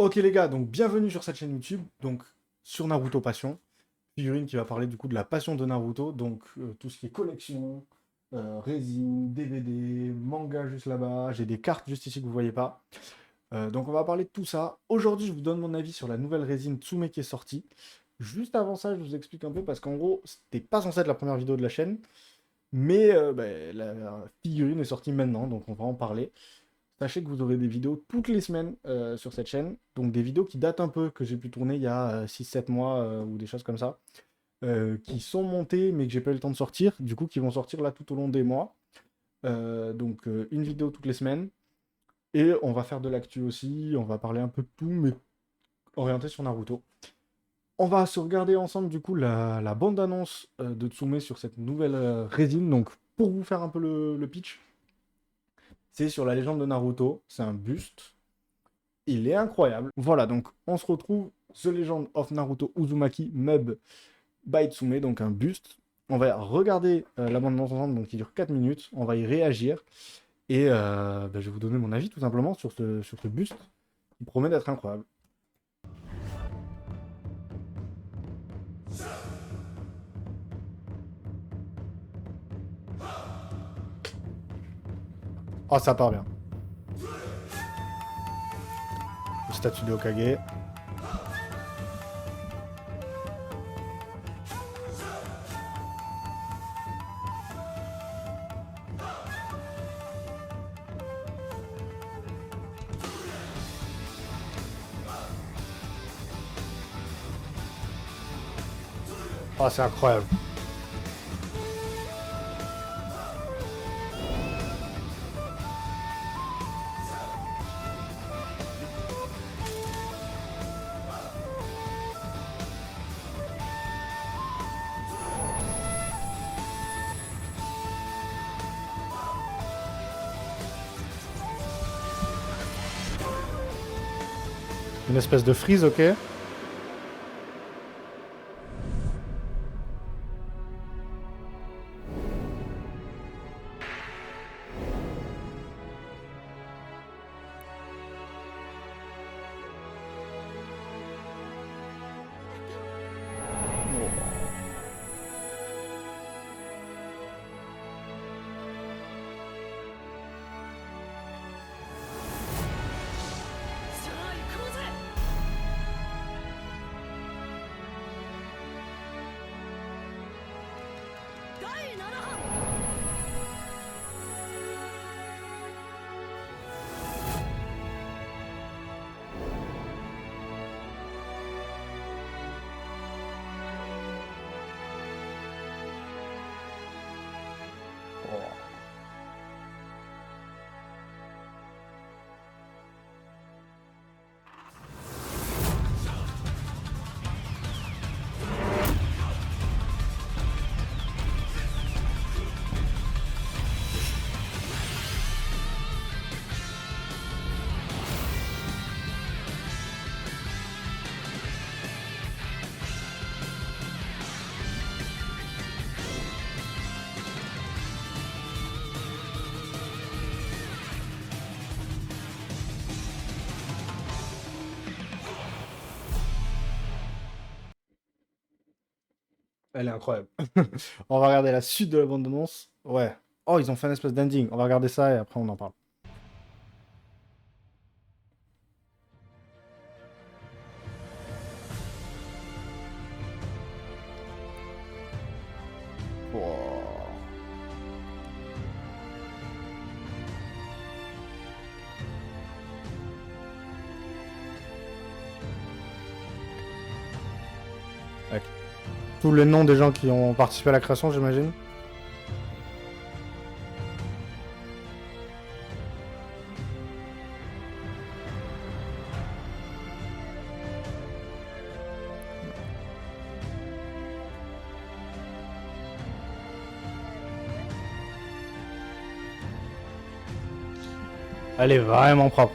Ok les gars, donc bienvenue sur cette chaîne YouTube, donc sur Naruto Passion, figurine qui va parler du coup de la passion de Naruto, donc tout ce qui est collection, résine, DVD, manga juste là-bas, j'ai des cartes juste ici que vous voyez pas. Donc on va parler de tout ça. Aujourd'hui je vous donne mon avis sur la nouvelle résine Tsume qui est sortie. Juste avant ça je vous explique un peu parce qu'en gros c'était pas censé être la première vidéo de la chaîne, mais la figurine est sortie maintenant, donc on va en parler. Sachez que vous aurez des vidéos toutes les semaines sur cette chaîne, donc des vidéos qui datent un peu, que j'ai pu tourner il y a 6-7 mois ou des choses comme ça, qui sont montées mais que j'ai pas eu le temps de sortir, du coup qui vont sortir là tout au long des mois. Donc une vidéo toutes les semaines, et on va faire de l'actu aussi, on va parler un peu de tout, mais orienté sur Naruto. On va se regarder ensemble du coup la bande-annonce de Tsume sur cette nouvelle résine, donc pour vous faire un peu le pitch, c'est sur la légende de Naruto, c'est un buste. Il est incroyable. Voilà, donc on se retrouve The Legend of Naruto Uzumaki Meb by Tsume, donc un buste. On va regarder la bande ensemble, donc qui dure 4 minutes. On va y réagir. Et je vais vous donner mon avis tout simplement sur ce buste qui promet d'être incroyable. Oh, ça part bien. Le statut de Hokage. Oh, c'est incroyable. Une espèce de freeze, ok. Elle est incroyable. On va regarder la suite de la bande-annonce. Ouais. Oh, ils ont fait un espèce d'ending. On va regarder ça et après on en parle. Oh. Avec tous les noms des gens qui ont participé à la création, j'imagine. Elle est vraiment propre.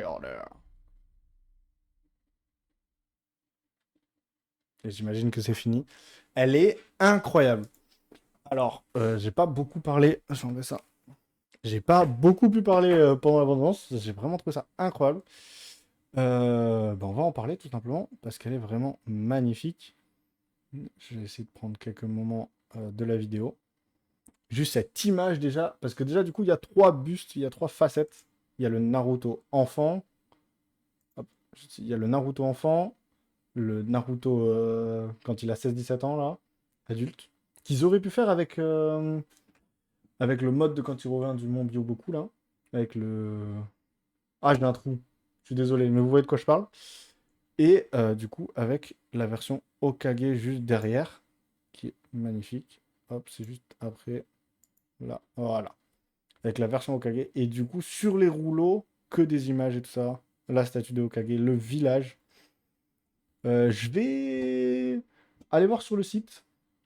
Pre-order. Et j'imagine que c'est fini. Elle est incroyable. Alors, j'ai pas beaucoup parlé. J'enlève ça. J'ai pas beaucoup pu parler pendant l'abondance. J'ai vraiment trouvé ça incroyable. On va en parler tout simplement parce qu'elle est vraiment magnifique. Je vais essayer de prendre quelques moments de la vidéo. Juste cette image déjà, parce que déjà du coup il y a trois bustes, il y a trois facettes. Il y a le Naruto enfant, hop, il y a le Naruto enfant, le Naruto quand il a 16-17 ans là, adulte, qu'ils auraient pu faire avec le mode de quand il revient du mont Byoboku là, avec le... Ah j'ai un trou, je suis désolé, mais vous voyez de quoi je parle. Et du coup avec la version Hokage juste derrière, qui est magnifique. Hop, c'est juste après, là, voilà. Avec la version Hokage. Et du coup, sur les rouleaux, que des images et tout ça. La statue de Hokage, le village. Je vais aller voir sur le site.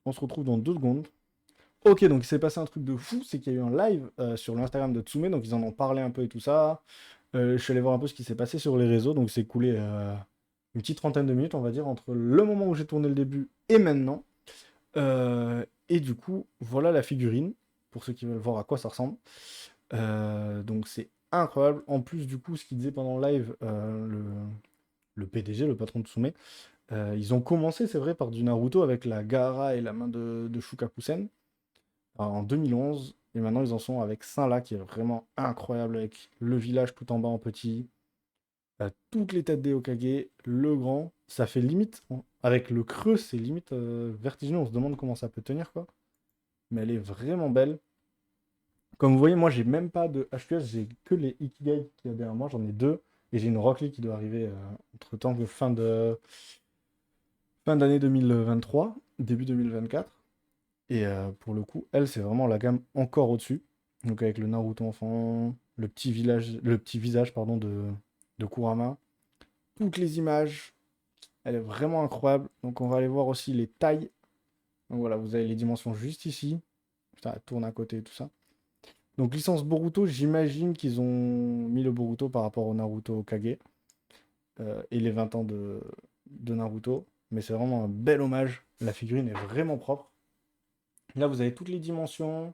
On se retrouve dans 2 secondes. Ok, donc il s'est passé un truc de fou, c'est qu'il y a eu un live sur l'Instagram de Tsume, donc ils en ont parlé un peu et tout ça. Je suis allé voir un peu ce qui s'est passé sur les réseaux, donc c'est écoulé une petite trentaine de minutes, on va dire, entre le moment où j'ai tourné le début et maintenant. Et du coup, voilà la figurine, pour ceux qui veulent voir à quoi ça ressemble. Donc c'est incroyable. En plus, du coup, ce qu'il disait pendant le live, le PDG, le patron de Tsume, ils ont commencé, c'est vrai, par du Naruto avec la Gaara et la main de Shukakusen en 2011. Et maintenant, ils en sont avec Saint-La, qui est vraiment incroyable, avec le village tout en bas en petit, toutes les têtes des Hokage, le grand. Ça fait limite, avec le creux, c'est limite vertigineux. On se demande comment ça peut tenir, quoi. Mais elle est vraiment belle. Comme vous voyez, moi, j'ai même pas de HQS, j'ai que les Ikigai qui y a derrière moi, j'en ai deux. Et j'ai une Rock Lee qui doit arriver entre-temps, fin d'année 2023, début 2024. Et pour le coup, elle, c'est vraiment la gamme encore au-dessus. Donc avec le Naruto enfant, le petit visage pardon, de Kurama, toutes les images, elle est vraiment incroyable. Donc on va aller voir aussi les tailles. Donc voilà, vous avez les dimensions juste ici. Ça tourne à côté et tout ça. Donc licence Boruto, j'imagine qu'ils ont mis le Boruto par rapport au Naruto Kage et les 20 ans de Naruto. Mais c'est vraiment un bel hommage. La figurine est vraiment propre. Là, vous avez toutes les dimensions.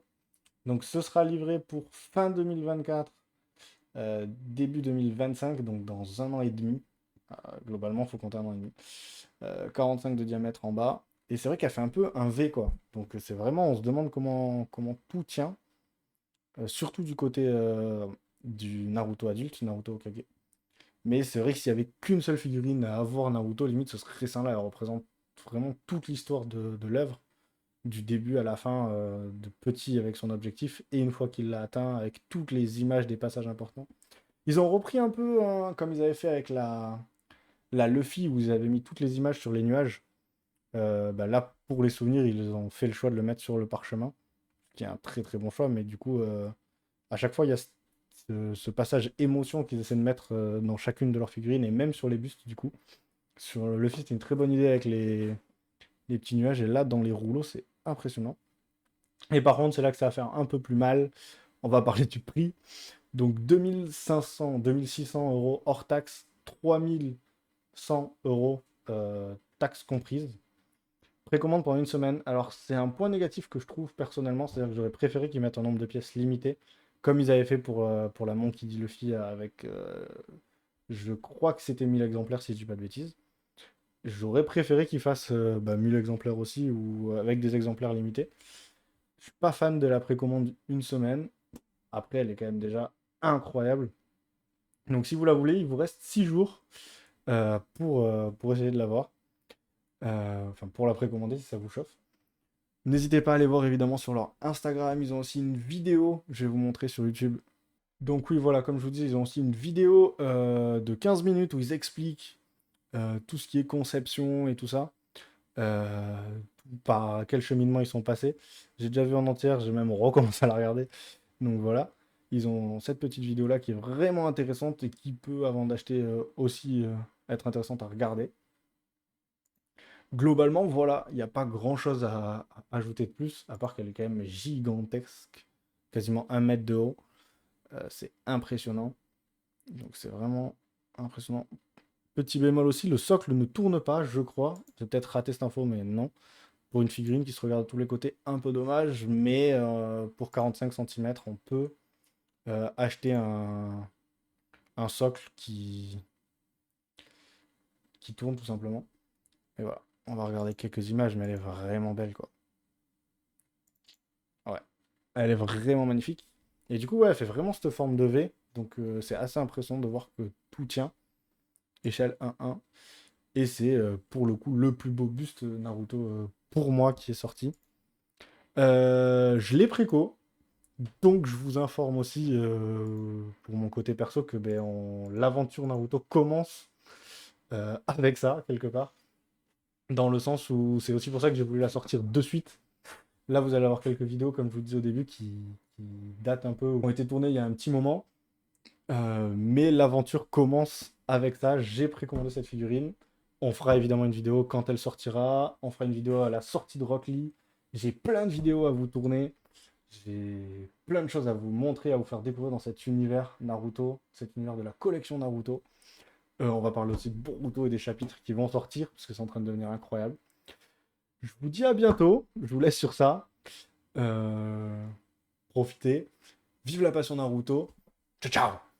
Donc ce sera livré pour fin 2024, début 2025, donc dans 1 an et demi. Globalement, il faut compter 1 an et demi. 45 de diamètre en bas. Et c'est vrai qu'elle fait un peu un V, quoi. Donc c'est vraiment, on se demande comment tout tient. Surtout du côté du Naruto adulte, Naruto Hokage. Mais c'est vrai que s'il y avait qu'une seule figurine à avoir Naruto, limite ce serait celle-là. Elle représente vraiment toute l'histoire de l'œuvre, du début à la fin, de petit avec son objectif, et une fois qu'il l'a atteint, avec toutes les images des passages importants. Ils ont repris un peu, hein, comme ils avaient fait avec la Luffy, où ils avaient mis toutes les images sur les nuages. Là, pour les souvenirs, ils ont fait le choix de le mettre sur le parchemin, qui est un très très bon choix, mais du coup, à chaque fois, il y a ce passage émotion qu'ils essaient de mettre dans chacune de leurs figurines, et même sur les bustes, du coup. Sur le Luffy, c'était une très bonne idée avec les petits nuages, et là, dans les rouleaux, c'est impressionnant. Et par contre, c'est là que ça va faire un peu plus mal. On va parler du prix. Donc 2500, 2600 euros hors taxe, 3100 euros taxes comprises. Précommande pendant une semaine. Alors, c'est un point négatif que je trouve personnellement, c'est-à-dire que j'aurais préféré qu'ils mettent un nombre de pièces limité, comme ils avaient fait pour la Monkey D. Luffy avec, je crois que c'était 1000 exemplaires si je dis pas de bêtises. J'aurais préféré qu'ils fassent 1000 exemplaires aussi, ou avec des exemplaires limités. Je suis pas fan de la précommande une semaine. Après, elle est quand même déjà incroyable. Donc, si vous la voulez, il vous reste 6 jours pour essayer de l'avoir. Enfin, pour la précommander si ça vous chauffe. N'hésitez pas à aller voir évidemment sur leur Instagram. Ils ont aussi une vidéo, je vais vous montrer sur YouTube. Donc, oui, voilà, comme je vous dis, ils ont aussi une vidéo de 15 minutes où ils expliquent tout ce qui est conception et tout ça. Euh, Par quel cheminement ils sont passés. J'ai déjà vu en entière, j'ai même recommencé à la regarder. Donc voilà, ils ont cette petite vidéo-là qui est vraiment intéressante et qui peut, avant d'acheter, aussi être intéressante à regarder. Globalement, voilà, il n'y a pas grand-chose à ajouter de plus, à part qu'elle est quand même gigantesque, quasiment 1 mètre de haut. C'est impressionnant. Donc c'est vraiment impressionnant. Petit bémol aussi, le socle ne tourne pas, je crois. J'ai peut-être raté cette info, mais non. Pour une figurine qui se regarde de tous les côtés, un peu dommage, mais pour 45 centimètres, on peut acheter un socle qui tourne tout simplement. Et voilà, on va regarder quelques images, mais elle est vraiment belle, quoi. Ouais, elle est vraiment magnifique. Et du coup, ouais, elle fait vraiment cette forme de V, donc c'est assez impressionnant de voir que tout tient. Échelle 1-1. Et c'est pour le coup le plus beau buste Naruto pour moi qui est sorti. Je l'ai préco, donc je vous informe aussi pour mon côté perso que ben, l'aventure Naruto commence avec ça, quelque part. Dans le sens où c'est aussi pour ça que j'ai voulu la sortir de suite. Là, vous allez avoir quelques vidéos, comme je vous disais au début, qui datent un peu, ou ont été tournées il y a un petit moment. Mais l'aventure commence avec ça. J'ai précommandé cette figurine. On fera évidemment une vidéo quand elle sortira. On fera une vidéo à la sortie de Rock Lee. J'ai plein de vidéos à vous tourner. J'ai plein de choses à vous montrer, à vous faire découvrir dans cet univers Naruto, cet univers de la collection Naruto. On va parler aussi de Boruto et des chapitres qui vont sortir, parce que c'est en train de devenir incroyable. Je vous dis à bientôt. Je vous laisse sur ça. Euh, Profitez. Vive la passion Naruto. Ciao, ciao!